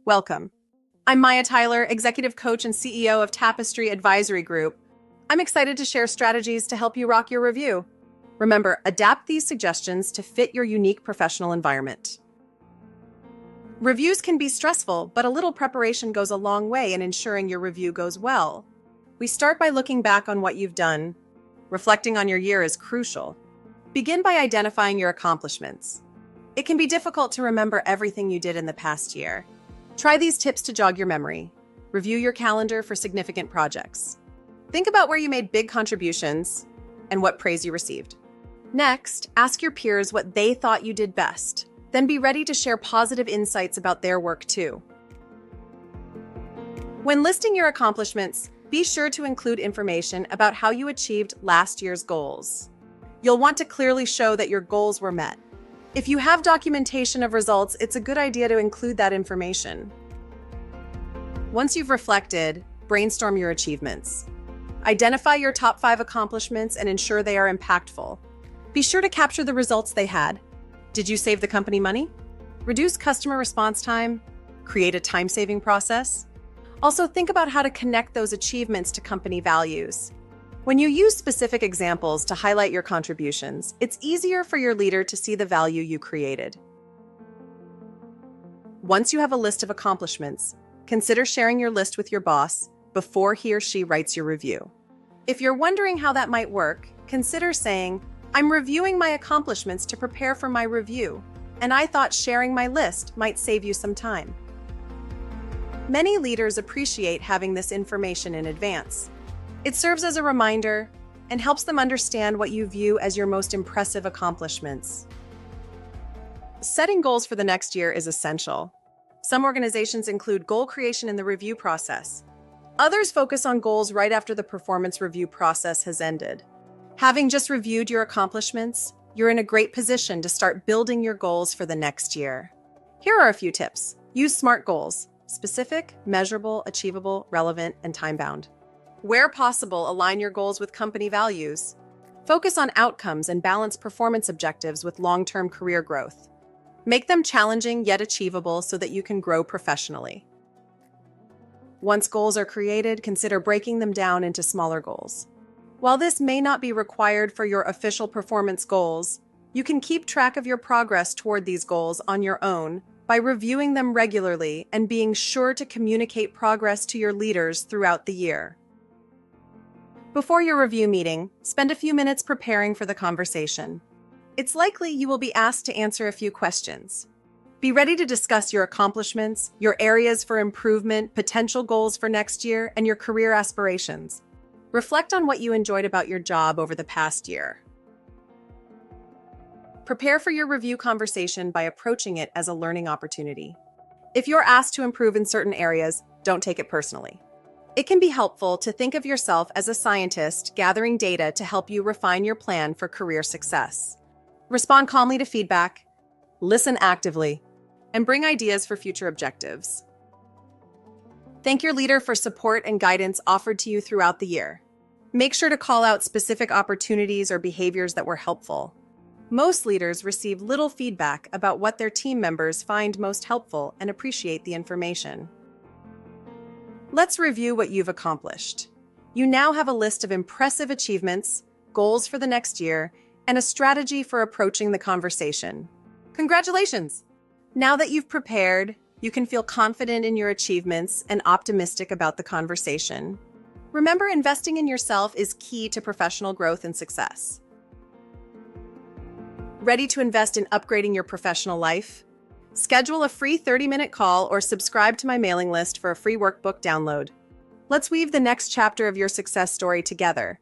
Welcome. I'm Maya Tyler, Executive Coach and CEO of Tapestry Advisory Group. I'm excited to share strategies to help you rock your review. Remember, adapt these suggestions to fit your unique professional environment. Reviews can be stressful, but a little preparation goes a long way in ensuring your review goes well. We start by looking back on what you've done. Reflecting on your year is crucial. Begin by identifying your accomplishments. It can be difficult to remember everything you did in the past year. Try these tips to jog your memory. Review your calendar for significant projects. Think about where you made big contributions and what praise you received. Next, ask your peers what they thought you did best. Then be ready to share positive insights about their work too. When listing your accomplishments, be sure to include information about how you achieved last year's goals. You'll want to clearly show that your goals were met. If you have documentation of results, it's a good idea to include that information. Once you've reflected, brainstorm your achievements. Identify your top 5 accomplishments and ensure they are impactful. Be sure to capture the results they had. Did you save the company money? Reduce customer response time? Create a time-saving process? Also, think about how to connect those achievements to company values. When you use specific examples to highlight your contributions, it's easier for your leader to see the value you created. Once you have a list of accomplishments, consider sharing your list with your boss before he or she writes your review. If you're wondering how that might work, consider saying, "I'm reviewing my accomplishments to prepare for my review, and I thought sharing my list might save you some time." Many leaders appreciate having this information in advance. It serves as a reminder and helps them understand what you view as your most impressive accomplishments. Setting goals for the next year is essential. Some organizations include goal creation in the review process. Others focus on goals right after the performance review process has ended. Having just reviewed your accomplishments, you're in a great position to start building your goals for the next year. Here are a few tips. Use SMART goals: specific, measurable, achievable, relevant, and time-bound. Where possible, align your goals with company values. Focus on outcomes and balance performance objectives with long-term career growth. Make them challenging yet achievable so that you can grow professionally. Once goals are created, consider breaking them down into smaller goals. While this may not be required for your official performance goals, you can keep track of your progress toward these goals on your own by reviewing them regularly and being sure to communicate progress to your leaders throughout the year. Before your review meeting, spend a few minutes preparing for the conversation. It's likely you will be asked to answer a few questions. Be ready to discuss your accomplishments, your areas for improvement, potential goals for next year, and your career aspirations. Reflect on what you enjoyed about your job over the past year. Prepare for your review conversation by approaching it as a learning opportunity. If you're asked to improve in certain areas, don't take it personally. It can be helpful to think of yourself as a scientist gathering data to help you refine your plan for career success. Respond calmly to feedback, listen actively, and bring ideas for future objectives. Thank your leader for support and guidance offered to you throughout the year. Make sure to call out specific opportunities or behaviors that were helpful. Most leaders receive little feedback about what their team members find most helpful and appreciate the information. Let's review what you've accomplished. You now have a list of impressive achievements, goals for the next year, and a strategy for approaching the conversation. Congratulations! Now that you've prepared, you can feel confident in your achievements and optimistic about the conversation. Remember, investing in yourself is key to professional growth and success. Ready to invest in upgrading your professional life? Schedule a free 30-minute call or subscribe to my mailing list for a free workbook download. Let's weave the next chapter of your success story together.